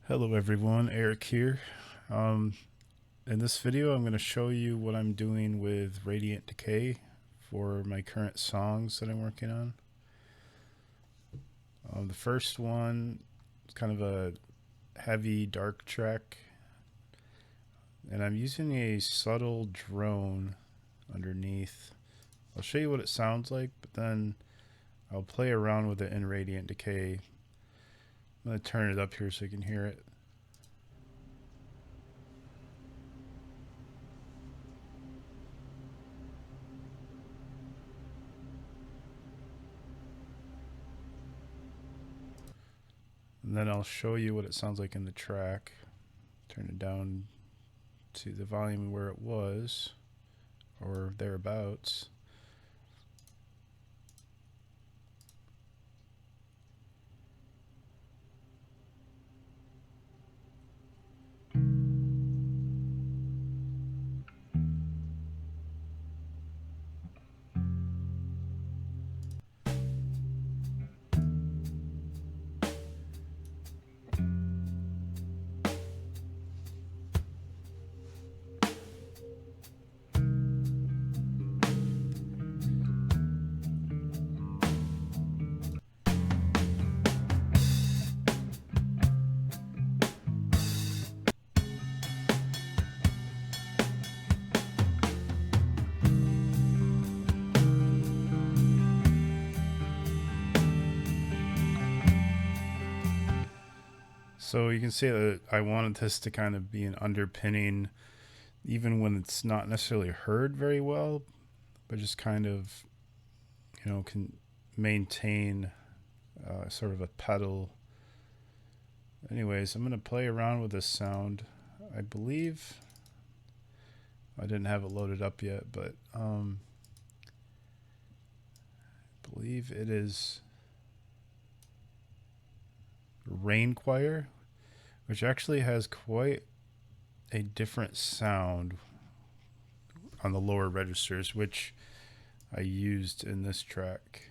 Hello everyone, Erick here. In this video I'm going to show you what I'm doing with Radiant Decay for my current songs that I'm working on. The first one is kind of a heavy dark track, and I'm using a subtle drone underneath. I'll show you what it sounds like, but then I'll play around with it in Radiant Decay. I'm going to turn it up here so you can hear it. And then I'll show you what it sounds like in the track. Turn it down to the volume where it was, or thereabouts. So you can see that I wanted this to kind of be an underpinning, even when it's not necessarily heard very well, but just kind of, can maintain sort of a pedal. Anyways, I'm going to play around with this sound. I believe I didn't have it loaded up yet, but I believe it is Rain Choir, which actually has quite a different sound on the lower registers, which I used in this track.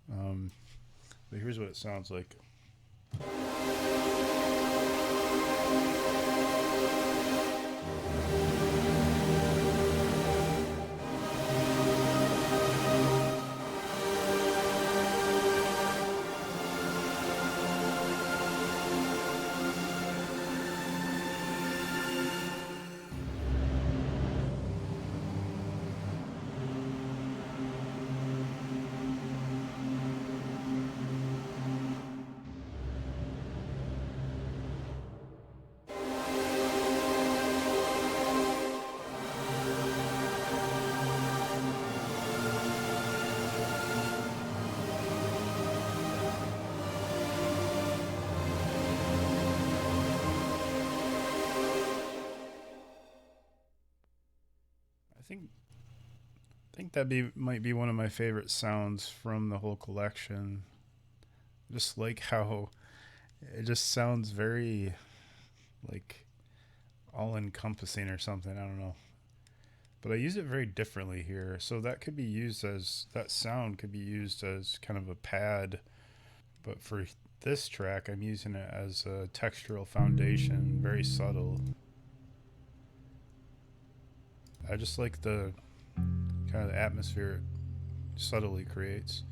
But here's what it sounds like. I think that might be one of my favorite sounds from the whole collection. Just like how it just sounds very like all encompassing or something. I don't know. But I use it very differently here. So that sound could be used as kind of a pad. But for this track, I'm using it as a textural foundation, very subtle. I just like the kind of the atmosphere it subtly creates.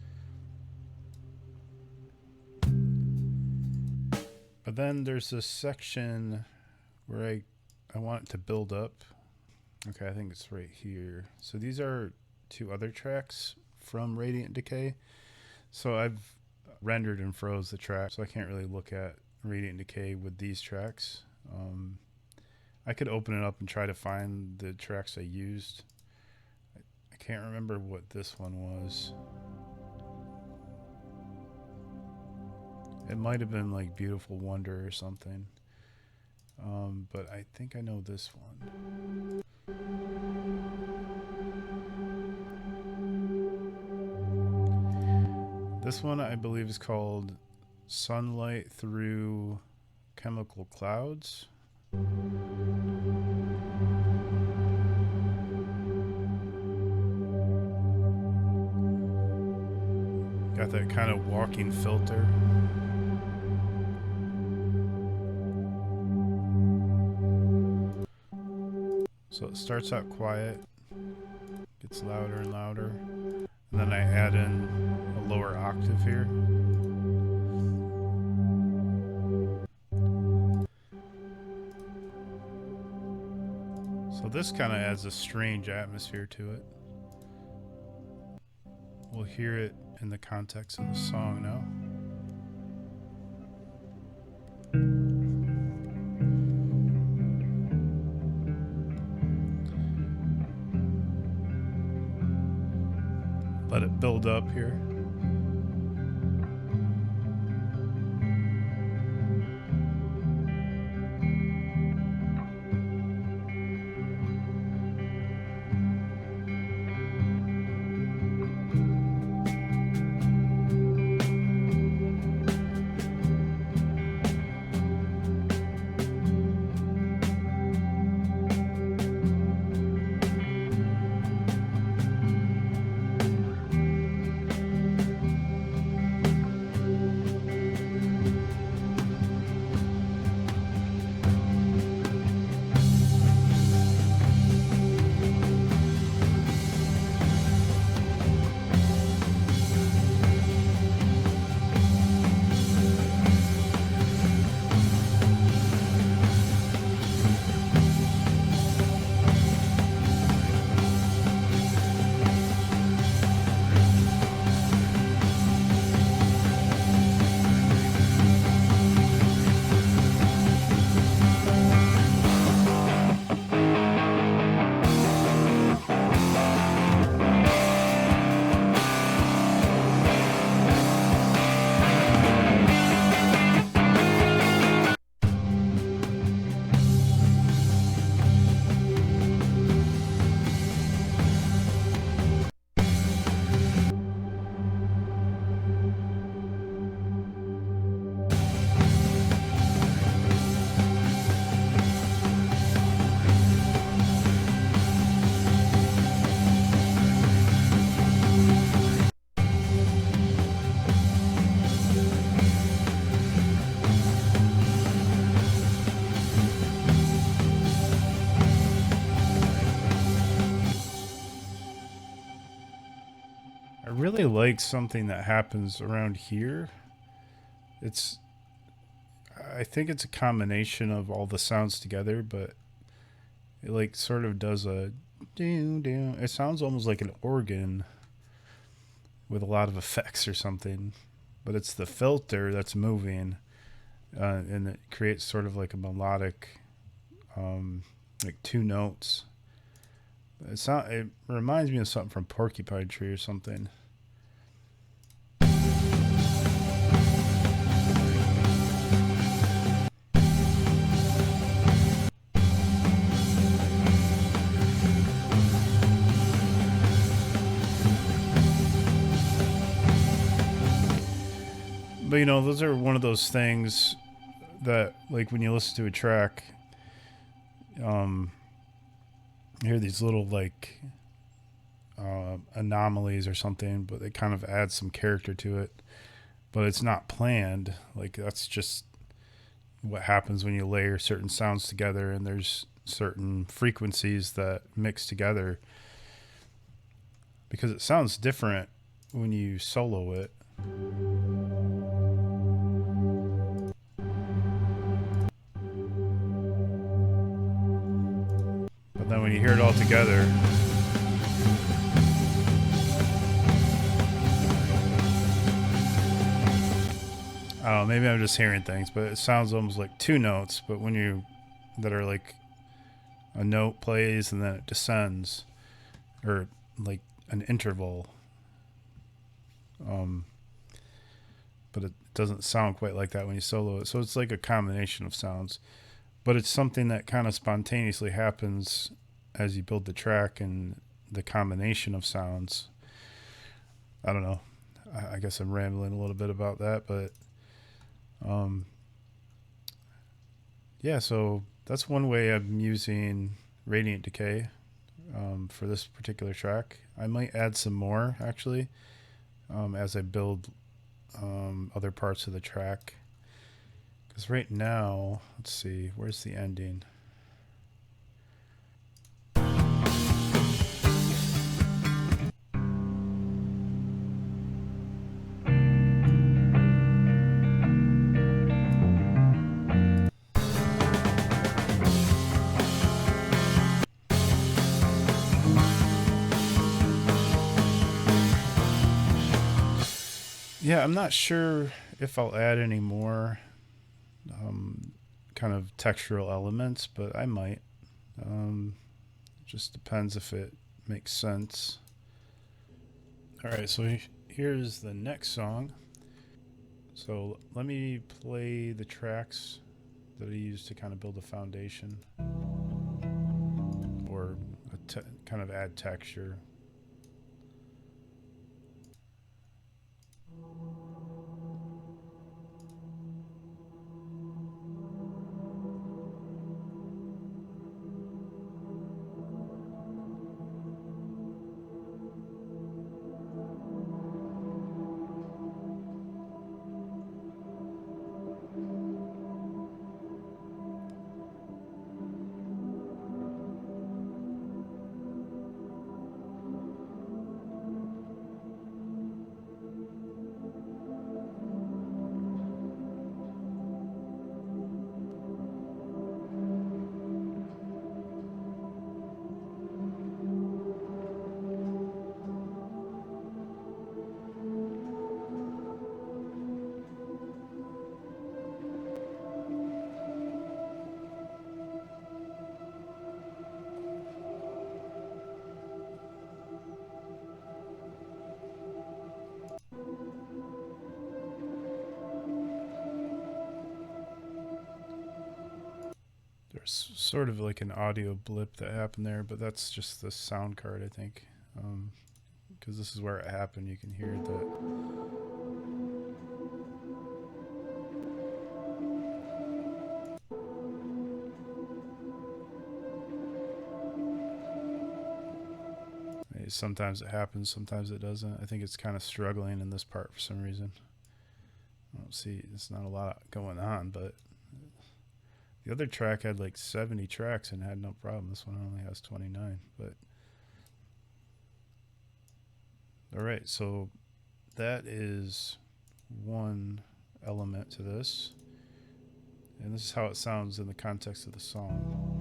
But then there's this section where I want it to build up. Okay, I think it's right here. So these are two other tracks from Radiant Decay. So I've rendered and froze the track, so I can't really look at Radiant Decay with these tracks. I could open it up and try to find the tracks I used. I can't remember what this one was. It might have been like Beautiful Wonder or something. But I think I know this one. This one I believe is called Sunlight Through Chemical Clouds. Got that kind of walking filter. So it starts out quiet, gets louder and louder, and then I add in a lower octave here. So this kind of adds a strange atmosphere to it. We'll hear it in the context of the song now. Let it build up here. I really like something that happens around here. I think it's a combination of all the sounds together, but it like sort of does a do. It sounds almost like an organ with a lot of effects or something, but it's the filter that's moving, and it creates sort of like a melodic, like two notes. It reminds me of something from Porcupine Tree or something. But you know, those are one of those things that, like, when you listen to a track, you hear these little like anomalies or something, but they kind of add some character to it. But it's not planned. Like, that's just what happens when you layer certain sounds together, and there's certain frequencies that mix together because it sounds different when you solo it. But then when you hear it all together, I don't know, maybe I'm just hearing things, but it sounds almost like two notes, but that are like a note plays and then it descends, or like an interval. But it doesn't sound quite like that when you solo it. So it's like a combination of sounds, but it's something that kind of spontaneously happens as you build the track and the combination of sounds. I don't know. I guess I'm rambling a little bit about that, but yeah, so that's one way I'm using Radiant Decay for this particular track. I might add some more, actually, as I build other parts of the track. Because right now, let's see, where's the ending? Yeah, I'm not sure if I'll add any more kind of textural elements, but I might. Just depends if it makes sense. All right, so here's the next song. So let me play the tracks that I used to kind of build a foundation or kind of add texture. There's sort of like an audio blip that happened there, but that's just the sound card, I think. Because this is where it happened. You can hear that. Sometimes it happens, sometimes it doesn't. I think it's kind of struggling in this part for some reason. I don't see, it's not a lot going on, but the other track had like 70 tracks and had no problem. This one only has 29, but all right, so that is one element to this, and this is how it sounds in the context of the song.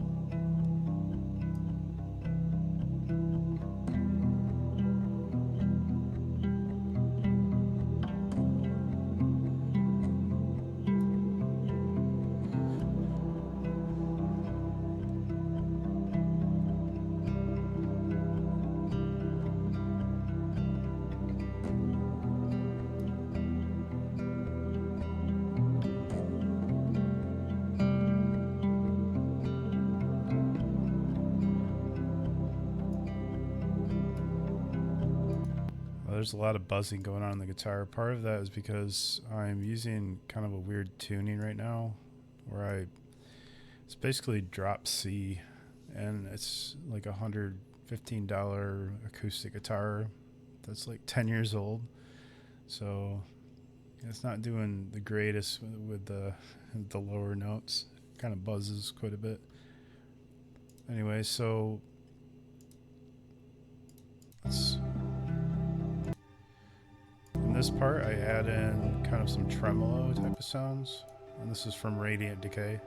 There's a lot of buzzing going on the guitar. Part of that is because I'm using kind of a weird tuning right now where it's basically drop C, and it's like $115 acoustic guitar that's like 10 years old. So it's not doing the greatest with the lower notes. It kind of buzzes quite a bit. Anyway, so in this part, I add in kind of some tremolo type of sounds, and this is from Radiant Decay.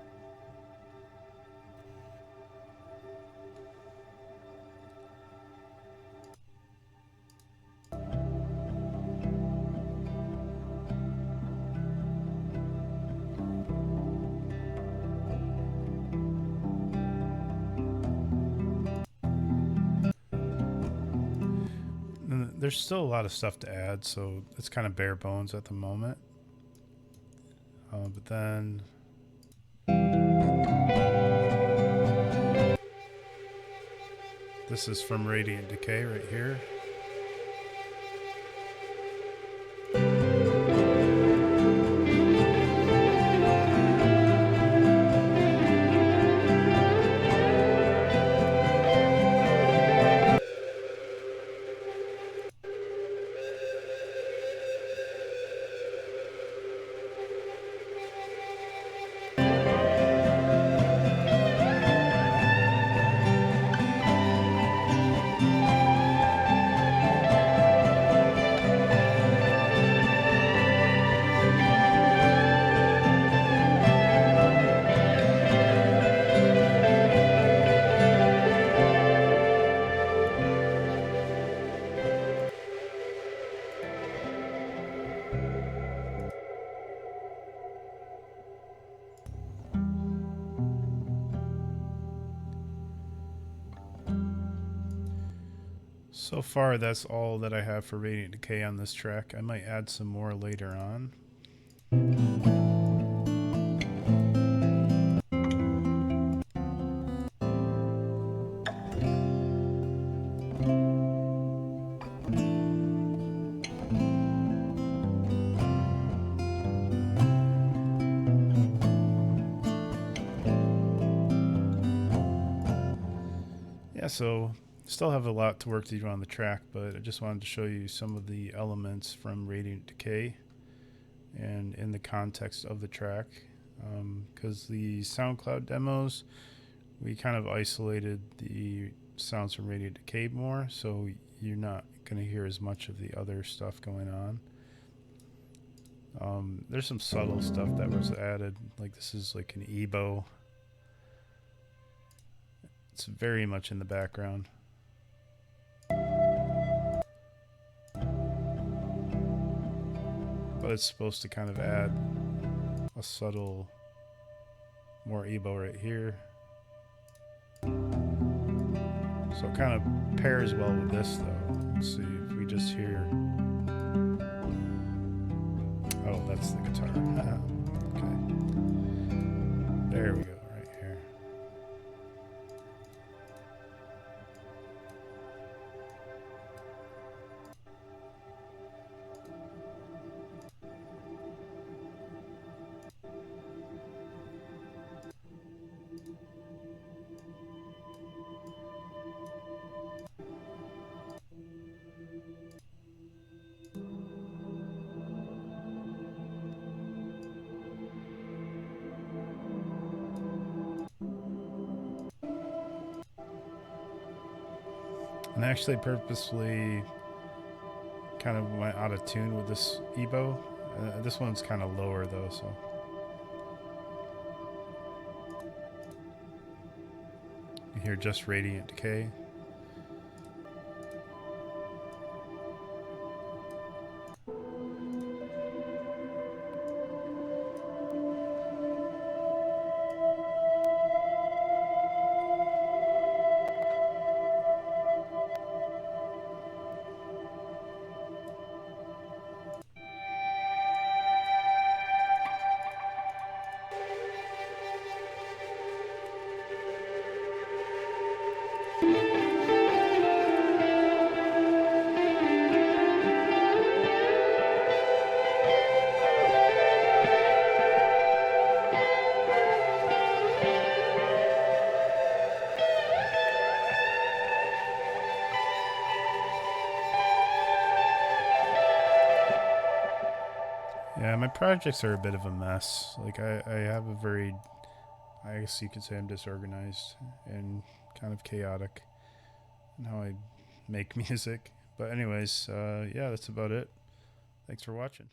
There's still a lot of stuff to add, so it's kind of bare bones at the moment. But then this is from Radiant Decay right here. So far, that's all that I have for Radiant Decay on this track. I might add some more later on. Yeah, so still have a lot to work to do on the track, but I just wanted to show you some of the elements from Radiant Decay and in the context of the track, because the SoundCloud demos, we kind of isolated the sounds from Radiant Decay more, so you're not going to hear as much of the other stuff going on. There's some subtle stuff that was added, like this is like an EBO. It's very much in the background. But it's supposed to kind of add a subtle, more EBO right here. So it kind of pairs well with this though. Let's see if we just hear. Oh, that's the guitar. Okay. There we go, right here. And I actually purposely kind of went out of tune with this EBO. This one's kind of lower though, so. You hear just Radiant Decay. Yeah, my projects are a bit of a mess. Like I have a very, I guess you could say I'm disorganized and kind of chaotic in how I make music. But anyways, yeah, that's about it. Thanks for watching.